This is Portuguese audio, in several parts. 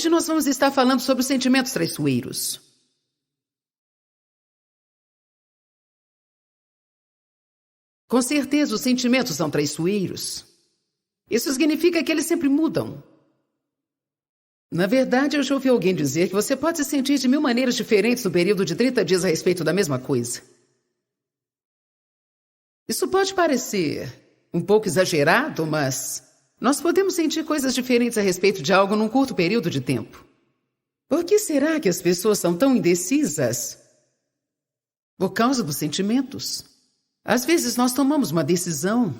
Hoje nós vamos estar falando sobre os sentimentos traiçoeiros. Com certeza, os sentimentos são traiçoeiros. Isso significa que eles sempre mudam. Na verdade, eu já ouvi alguém dizer que você pode se sentir de 1000 maneiras diferentes no período de 30 dias a respeito da mesma coisa. Isso pode parecer um pouco exagerado, mas nós podemos sentir coisas diferentes a respeito de algo num curto período de tempo. Por que será que as pessoas são tão indecisas? Por causa dos sentimentos. Às vezes nós tomamos uma decisão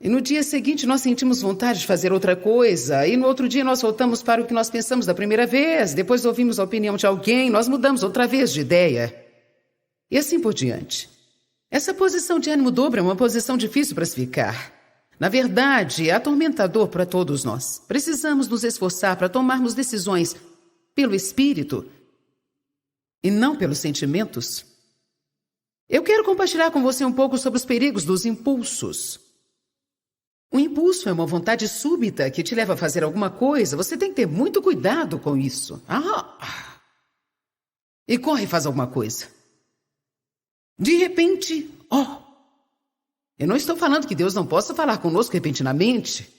e no dia seguinte nós sentimos vontade de fazer outra coisa e no outro dia nós voltamos para o que nós pensamos da primeira vez, depois ouvimos a opinião de alguém, nós mudamos outra vez de ideia e assim por diante. Essa posição de ânimo dobro é uma posição difícil para se ficar. Na verdade, é atormentador para todos nós. Precisamos nos esforçar para tomarmos decisões pelo espírito e não pelos sentimentos. Eu quero compartilhar com você um pouco sobre os perigos dos impulsos. O impulso é uma vontade súbita que te leva a fazer alguma coisa. Você tem que ter muito cuidado com isso. E corre e faz alguma coisa. De repente, eu não estou falando que Deus não possa falar conosco repentinamente.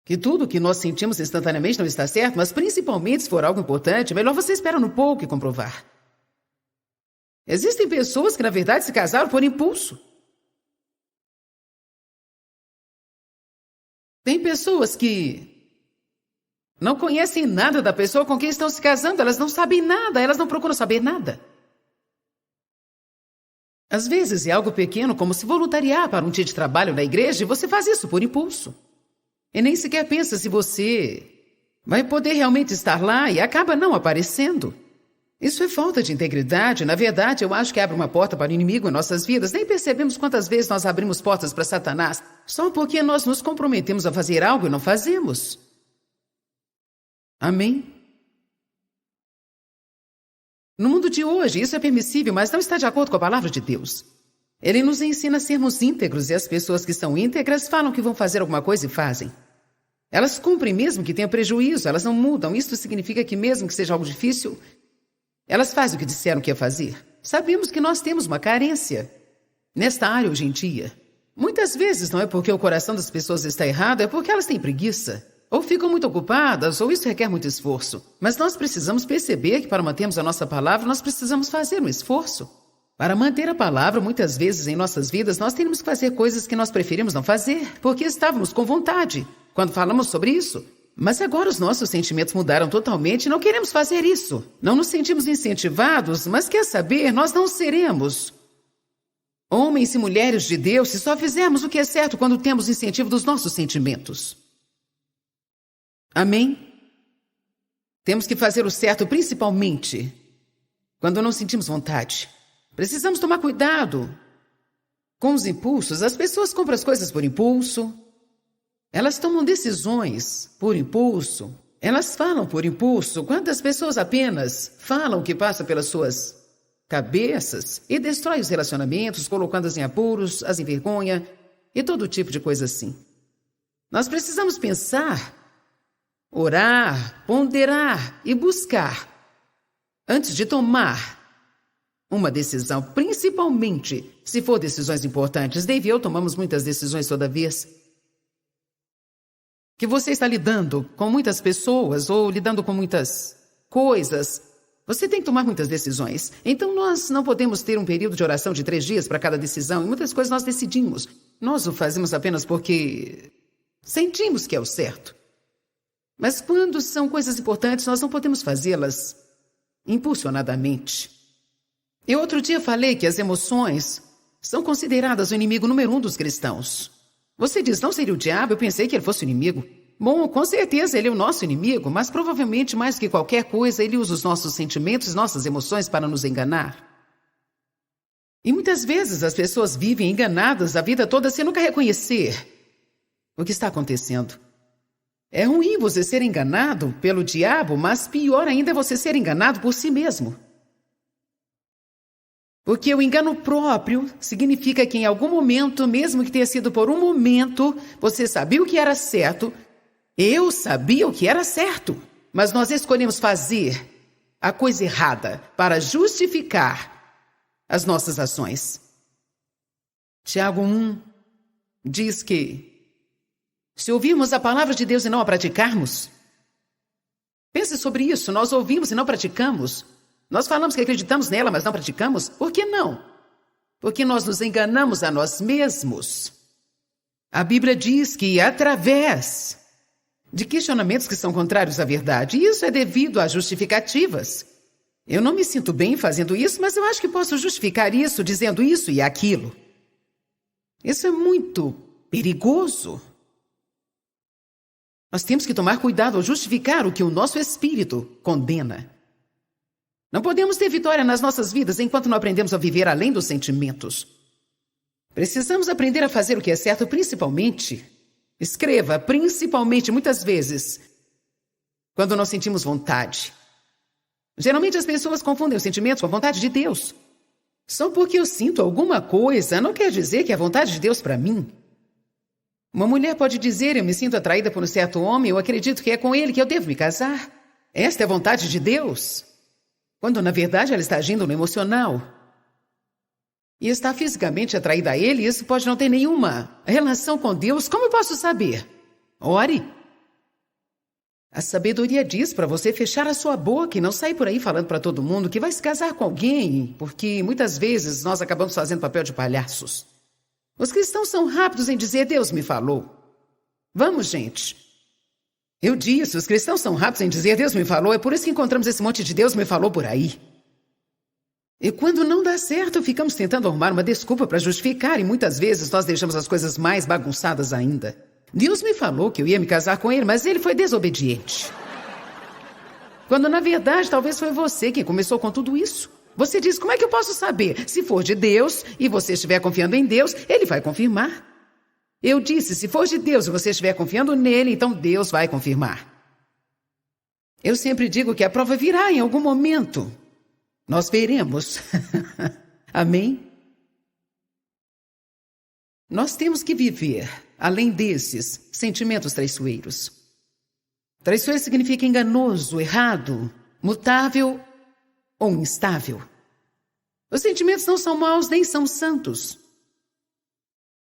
Que tudo que nós sentimos instantaneamente não está certo, mas principalmente se for algo importante, melhor você esperar um pouco e comprovar. Existem pessoas que, na verdade, se casaram por impulso. Tem pessoas que não conhecem nada da pessoa com quem estão se casando, elas não sabem nada, elas não procuram saber nada. Às vezes é algo pequeno, como se voluntariar para um dia de trabalho na igreja, e você faz isso por impulso. E nem sequer pensa se você vai poder realmente estar lá e acaba não aparecendo. Isso é falta de integridade. Na verdade, eu acho que abre uma porta para o inimigo em nossas vidas. Nem percebemos quantas vezes nós abrimos portas para Satanás só porque nós nos comprometemos a fazer algo e não fazemos. Amém? No mundo de hoje, isso é permissível, mas não está de acordo com a palavra de Deus. Ele nos ensina a sermos íntegros e as pessoas que são íntegras falam que vão fazer alguma coisa e fazem. Elas cumprem mesmo que tenham prejuízo, elas não mudam. Isso significa que mesmo que seja algo difícil, elas fazem o que disseram que ia fazer. Sabemos que nós temos uma carência nesta área hoje em dia. Muitas vezes não é porque o coração das pessoas está errado, é porque elas têm preguiça. Ou ficam muito ocupadas, ou isso requer muito esforço. Mas nós precisamos perceber que para mantermos a nossa palavra, nós precisamos fazer um esforço. Para manter a palavra, muitas vezes em nossas vidas, nós temos que fazer coisas que nós preferimos não fazer, porque estávamos com vontade quando falamos sobre isso. Mas agora os nossos sentimentos mudaram totalmente e não queremos fazer isso. Não nos sentimos incentivados, mas quer saber, nós não seremos homens e mulheres de Deus se só fizermos o que é certo quando temos incentivo dos nossos sentimentos. Amém? Temos que fazer o certo principalmente quando não sentimos vontade. Precisamos tomar cuidado com os impulsos. As pessoas compram as coisas por impulso. Elas tomam decisões por impulso. Elas falam por impulso. Quantas pessoas apenas falam o que passa pelas suas cabeças e destrói os relacionamentos, colocando-as em apuros, as envergonha e todo tipo de coisa assim. Nós precisamos pensar, orar, ponderar e buscar antes de tomar uma decisão, principalmente se for decisões importantes. Dave e eu tomamos muitas decisões toda vez que você está lidando com muitas pessoas ou lidando com muitas coisas. Você tem que tomar muitas decisões. Então nós não podemos ter um período de oração de 3 dias para cada decisão. E muitas coisas nós decidimos. Nós o fazemos apenas porque sentimos que é o certo. Mas quando são coisas importantes, nós não podemos fazê-las impulsionadamente. Eu outro dia falei que as emoções são consideradas o inimigo número 1 dos cristãos. Você diz, não seria o diabo? Eu pensei que ele fosse o inimigo. Bom, com certeza ele é o nosso inimigo, mas provavelmente mais que qualquer coisa, ele usa os nossos sentimentos, nossas emoções para nos enganar. E muitas vezes as pessoas vivem enganadas a vida toda sem nunca reconhecer o que está acontecendo. É ruim você ser enganado pelo diabo, mas pior ainda é você ser enganado por si mesmo. Porque o engano próprio significa que em algum momento, mesmo que tenha sido por um momento, você sabia o que era certo, Eu sabia o que era certo, mas nós escolhemos fazer a coisa errada para justificar as nossas ações. Tiago 1 diz que, se ouvirmos a palavra de Deus e não a praticarmos, pense sobre isso, nós ouvimos e não praticamos. Nós falamos que acreditamos nela, mas não praticamos. Por que não? Porque nós nos enganamos a nós mesmos. A Bíblia diz que através de questionamentos que são contrários à verdade, isso é devido a justificativas. Eu não me sinto bem fazendo isso, mas eu acho que posso justificar isso dizendo isso e aquilo. Isso é muito perigoso. Nós temos que tomar cuidado ao justificar o que o nosso espírito condena. Não podemos ter vitória nas nossas vidas enquanto não aprendemos a viver além dos sentimentos. Precisamos aprender a fazer o que é certo, principalmente, escreva, principalmente, muitas vezes, quando nós sentimos vontade. Geralmente as pessoas confundem os sentimentos com a vontade de Deus. Só porque eu sinto alguma coisa, não quer dizer que é a vontade de Deus para mim. Uma mulher pode dizer, eu me sinto atraída por um certo homem, eu acredito que é com ele que eu devo me casar. Esta é a vontade de Deus. Quando, na verdade, ela está agindo no emocional. E está fisicamente atraída a ele, isso pode não ter nenhuma relação com Deus. Como eu posso saber? Ore. A sabedoria diz para você fechar a sua boca e não sair por aí falando para todo mundo que vai se casar com alguém, porque muitas vezes nós acabamos fazendo papel de palhaços. Os cristãos são rápidos em dizer, Deus me falou. Vamos, gente. Eu disse, os cristãos são rápidos em dizer, Deus me falou, é por isso que encontramos esse monte de Deus me falou por aí. E quando não dá certo, ficamos tentando arrumar uma desculpa para justificar e muitas vezes nós deixamos as coisas mais bagunçadas ainda. Deus me falou que eu ia me casar com ele, mas ele foi desobediente. Quando na verdade talvez foi você quem começou com tudo isso. Você diz, como é que eu posso saber? Se for de Deus e você estiver confiando em Deus, ele vai confirmar. Eu disse, se for de Deus e você estiver confiando nele, então Deus vai confirmar. Eu sempre digo que a prova virá em algum momento. Nós veremos. Amém? Nós temos que viver, além desses sentimentos traiçoeiros. Traiçoeiro significa enganoso, errado, mutável ou instável. Os sentimentos não são maus nem são santos.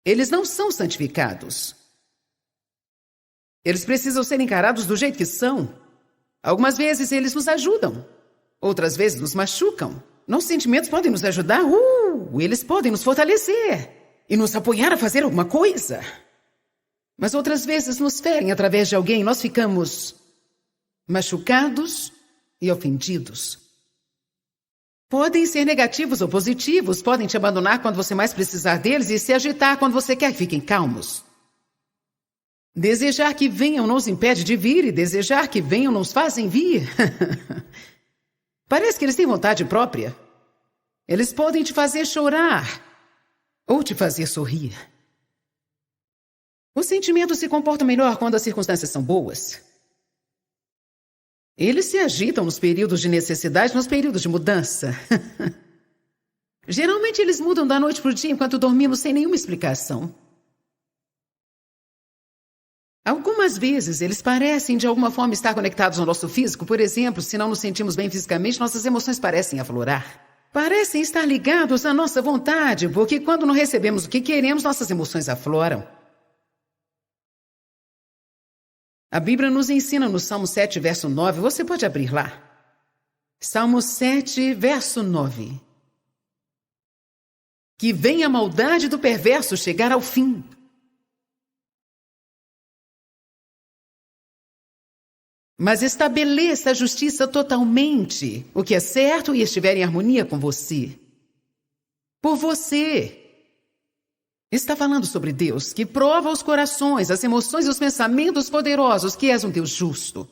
Eles não são santificados. Eles precisam ser encarados do jeito que são. Algumas vezes eles nos ajudam. Outras vezes nos machucam. Nossos sentimentos podem nos ajudar. Eles podem nos fortalecer e nos apoiar a fazer alguma coisa. Mas outras vezes nos ferem através de alguém. Nós ficamos machucados e ofendidos. Podem ser negativos ou positivos. Podem te abandonar quando você mais precisar deles e se agitar quando você quer que fiquem calmos. Desejar que venham nos impede de vir e desejar que venham nos fazem vir. Parece que eles têm vontade própria. Eles podem te fazer chorar ou te fazer sorrir. Os sentimentos se comportam melhor quando as circunstâncias são boas. Eles se agitam nos períodos de necessidade, nos períodos de mudança. Geralmente eles mudam da noite para o dia enquanto dormimos sem nenhuma explicação. Algumas vezes eles parecem de alguma forma estar conectados ao nosso físico. Por exemplo, se não nos sentimos bem fisicamente, nossas emoções parecem aflorar. Parecem estar ligados à nossa vontade, porque quando não recebemos o que queremos, nossas emoções afloram. A Bíblia nos ensina no Salmo 7, verso 9. Você pode abrir lá. Salmo 7, verso 9. Que venha a maldade do perverso chegar ao fim. Mas estabeleça a justiça totalmente, o que é certo e estiver em harmonia com você. Por você. Está falando sobre Deus, que prova os corações, as emoções e os pensamentos poderosos, que és um Deus justo.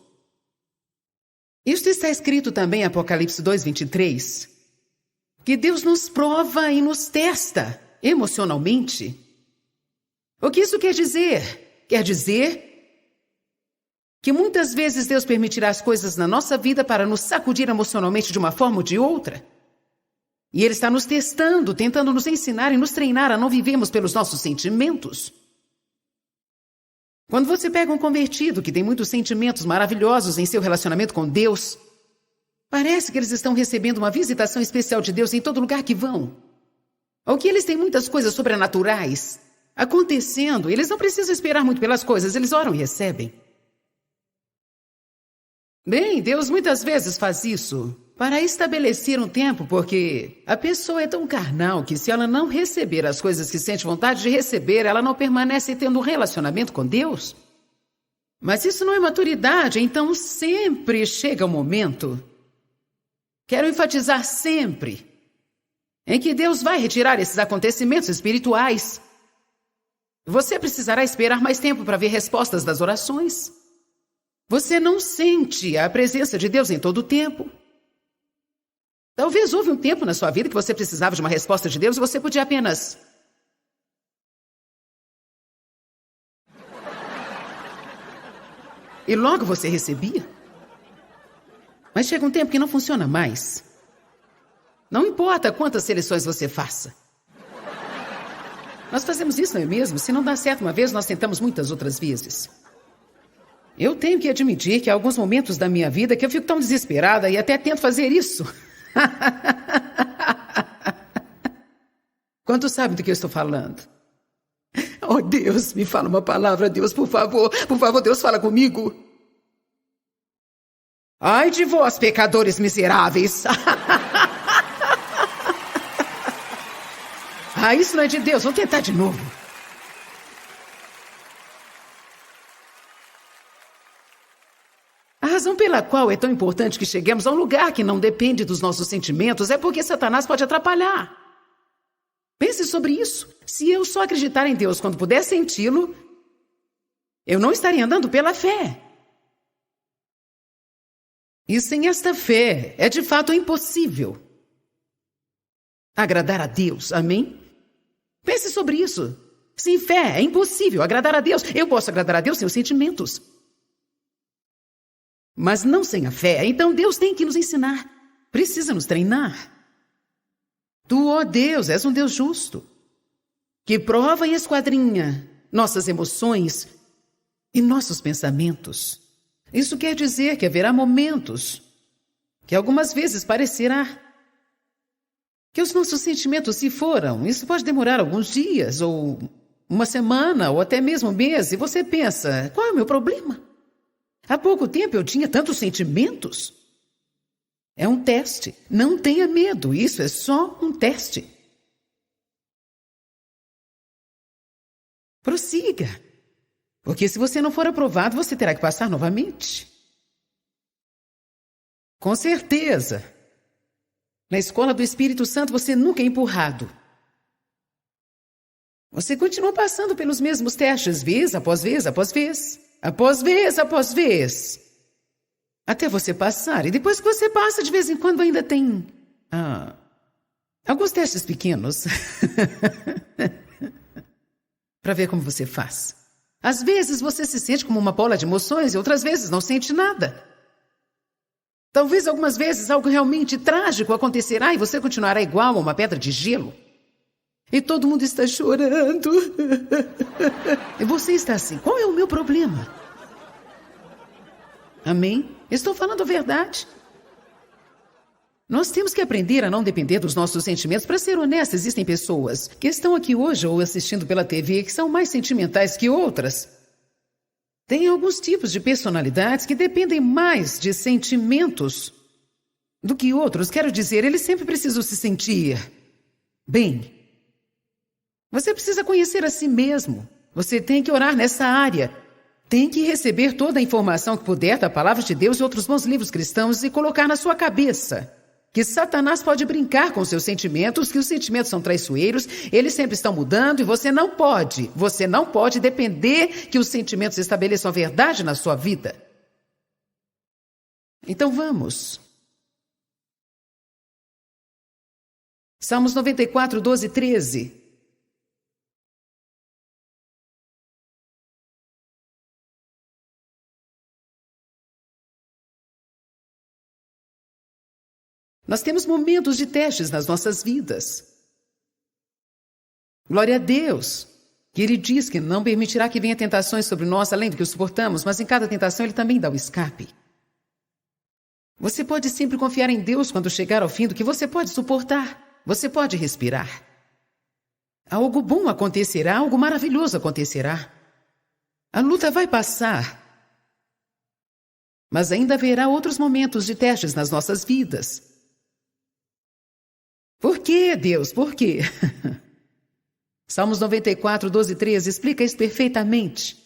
Isto está escrito também em Apocalipse 2, 23, que Deus nos prova e nos testa emocionalmente. O que isso quer dizer? Quer dizer que muitas vezes Deus permitirá as coisas na nossa vida para nos sacudir emocionalmente de uma forma ou de outra. E Ele está nos testando, tentando nos ensinar e nos treinar a não vivermos pelos nossos sentimentos. Quando você pega um convertido que tem muitos sentimentos maravilhosos em seu relacionamento com Deus, parece que eles estão recebendo uma visitação especial de Deus em todo lugar que vão. Ou que eles têm muitas coisas sobrenaturais acontecendo. Eles não precisam esperar muito pelas coisas, eles oram e recebem. Bem, Deus muitas vezes faz isso para estabelecer um tempo, porque a pessoa é tão carnal que se ela não receber as coisas que sente vontade de receber, ela não permanece tendo um relacionamento com Deus. Mas isso não é maturidade, então sempre chega o momento, quero enfatizar sempre, em que Deus vai retirar esses acontecimentos espirituais. Você precisará esperar mais tempo para ver respostas das orações. Você não sente a presença de Deus em todo o tempo. Talvez houve um tempo na sua vida que você precisava de uma resposta de Deus e você podia apenas... E logo você recebia. Mas chega um tempo que não funciona mais. Não importa quantas seleções você faça. Nós fazemos isso, não é mesmo? Se não dá certo uma vez, nós tentamos muitas outras vezes. Eu tenho que admitir que há alguns momentos da minha vida que eu fico tão desesperada e até tento fazer isso. Quantos sabem do que eu estou falando? Oh, Deus, me fala uma palavra, Deus, por favor. Por favor, Deus, fala comigo. Ai de vós, pecadores miseráveis. Ah, isso não é de Deus, vamos tentar de novo. A razão pela qual é tão importante que cheguemos a um lugar que não depende dos nossos sentimentos é porque Satanás pode atrapalhar. Pense sobre isso. Se eu só acreditar em Deus quando puder senti-lo, eu não estaria andando pela fé. E sem esta fé, é de fato impossível agradar a Deus, amém? Pense sobre isso. Sem fé, é impossível agradar a Deus. Eu posso agradar a Deus sem os sentimentos. Mas não sem a fé. Então Deus tem que nos ensinar. Precisa nos treinar. Tu, ó Deus, és um Deus justo, que prova e esquadrinha nossas emoções e nossos pensamentos. Isso quer dizer que haverá momentos que algumas vezes parecerá que os nossos sentimentos se foram. Isso pode demorar alguns dias, ou uma semana, ou até mesmo um mês. E você pensa, qual é o meu problema? Há pouco tempo eu tinha tantos sentimentos. É um teste. Não tenha medo, isso é só um teste. Prossiga. Porque se você não for aprovado, você terá que passar novamente. Com certeza. Na escola do Espírito Santo, você nunca é empurrado. Você continua passando pelos mesmos testes, vez após vez, após vez. Após vez, após vez. Até você passar. E depois que você passa, de vez em quando ainda tem... alguns testes pequenos. Para ver como você faz. Às vezes você se sente como uma bola de emoções e outras vezes não sente nada. Talvez algumas vezes algo realmente trágico acontecerá e você continuará igual a uma pedra de gelo. E todo mundo está chorando. E você está assim, qual é o meu problema? Amém? Estou falando a verdade. Nós temos que aprender a não depender dos nossos sentimentos. Para ser honesto, existem pessoas que estão aqui hoje ou assistindo pela TV que são mais sentimentais que outras. Tem alguns tipos de personalidades que dependem mais de sentimentos do que outros. Quero dizer, eles sempre precisam se sentir bem. Você precisa conhecer a si mesmo. Você tem que orar nessa área. Tem que receber toda a informação que puder da Palavra de Deus e outros bons livros cristãos e colocar na sua cabeça que Satanás pode brincar com seus sentimentos, que os sentimentos são traiçoeiros, eles sempre estão mudando e você não pode depender que os sentimentos estabeleçam a verdade na sua vida. Então vamos. Salmos 94, 12 e 13. Nós temos momentos de testes nas nossas vidas. Glória a Deus. que Ele diz que não permitirá que venha tentações sobre nós além do que suportamos, mas em cada tentação Ele também dá o escape. Você pode sempre confiar em Deus quando chegar ao fim do que você pode suportar. Você pode respirar. Algo bom acontecerá, algo maravilhoso acontecerá. A luta vai passar. Mas ainda haverá outros momentos de testes nas nossas vidas. Por quê, Deus? Por quê? Salmos 94, 12 e 13 explica isso perfeitamente.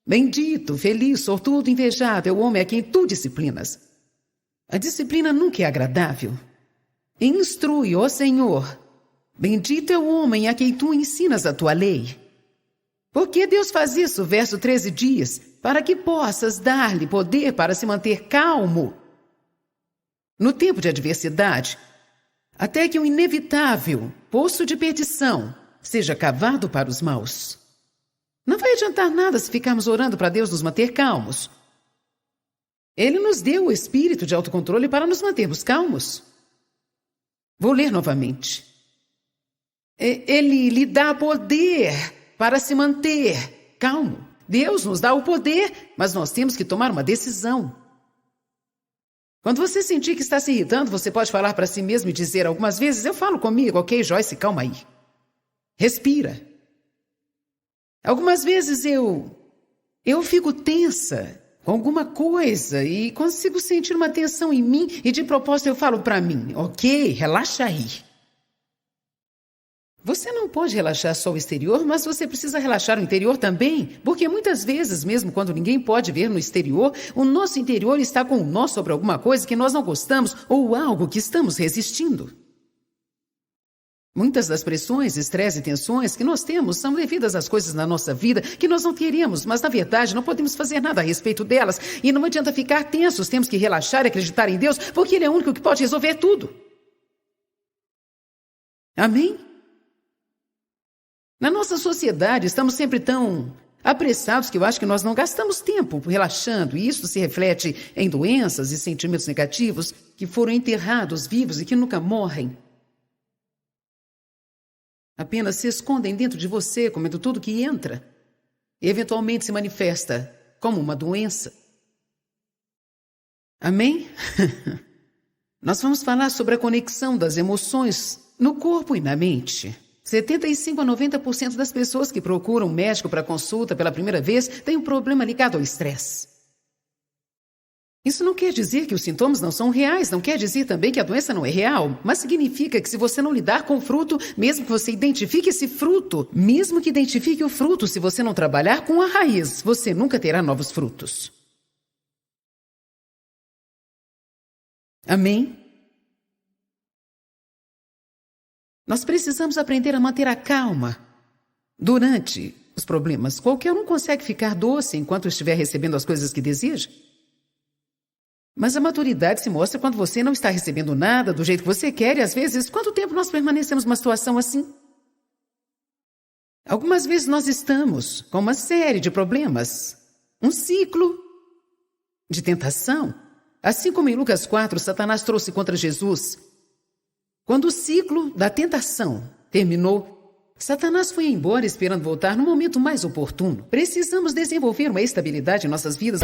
Bendito, feliz, sortudo, invejado é o homem a quem tu disciplinas. A disciplina nunca é agradável. Instrui, ó Senhor. Bendito é o homem a quem tu ensinas a tua lei. Por que Deus faz isso? Verso 13 diz, para que possas dar-lhe poder para se manter calmo no tempo de adversidade, até que o inevitável poço de perdição seja cavado para os maus. Não vai adiantar nada se ficarmos orando para Deus nos manter calmos. Ele nos deu o espírito de autocontrole para nos mantermos calmos. Vou ler novamente. Ele lhe dá poder para se manter calmo. Deus nos dá o poder, mas nós temos que tomar uma decisão. Quando você sentir que está se irritando, você pode falar para si mesmo e dizer algumas vezes, eu falo comigo, ok, Joyce, calma aí. Respira. Algumas vezes eu fico tensa com alguma coisa e consigo sentir uma tensão em mim e de propósito eu falo para mim, ok, relaxa aí. Você não pode relaxar só o exterior, mas você precisa relaxar o interior também, porque muitas vezes, mesmo quando ninguém pode ver no exterior, o nosso interior está com um nó sobre alguma coisa que nós não gostamos ou algo que estamos resistindo. Muitas das pressões, estresse e tensões que nós temos são devidas às coisas na nossa vida que nós não queríamos, mas na verdade não podemos fazer nada a respeito delas. E não adianta ficar tensos, temos que relaxar e acreditar em Deus, porque Ele é o único que pode resolver tudo. Amém? Na nossa sociedade estamos sempre tão apressados que eu acho que nós não gastamos tempo relaxando, e isso se reflete em doenças e sentimentos negativos que foram enterrados vivos e que nunca morrem. Apenas se escondem dentro de você, comendo tudo que entra, e eventualmente se manifesta como uma doença. Amém? Nós vamos falar sobre a conexão das emoções no corpo e na mente. 75 a 90% das pessoas que procuram um médico para consulta pela primeira vez têm um problema ligado ao estresse. Isso não quer dizer que os sintomas não são reais, não quer dizer também que a doença não é real, mas significa que se você não lidar com o fruto, mesmo que você identifique esse fruto, mesmo que identifique o fruto, se você não trabalhar com a raiz, você nunca terá novos frutos. Amém? Nós precisamos aprender a manter a calma durante os problemas. Qualquer um consegue ficar doce enquanto estiver recebendo as coisas que deseja. Mas a maturidade se mostra quando você não está recebendo nada do jeito que você quer e, às vezes, quanto tempo nós permanecemos numa situação assim? Algumas vezes nós estamos com uma série de problemas, um ciclo de tentação. Assim como em Lucas 4, Satanás trouxe contra Jesus. Quando o ciclo da tentação terminou, Satanás foi embora esperando voltar no momento mais oportuno. Precisamos desenvolver uma estabilidade em nossas vidas.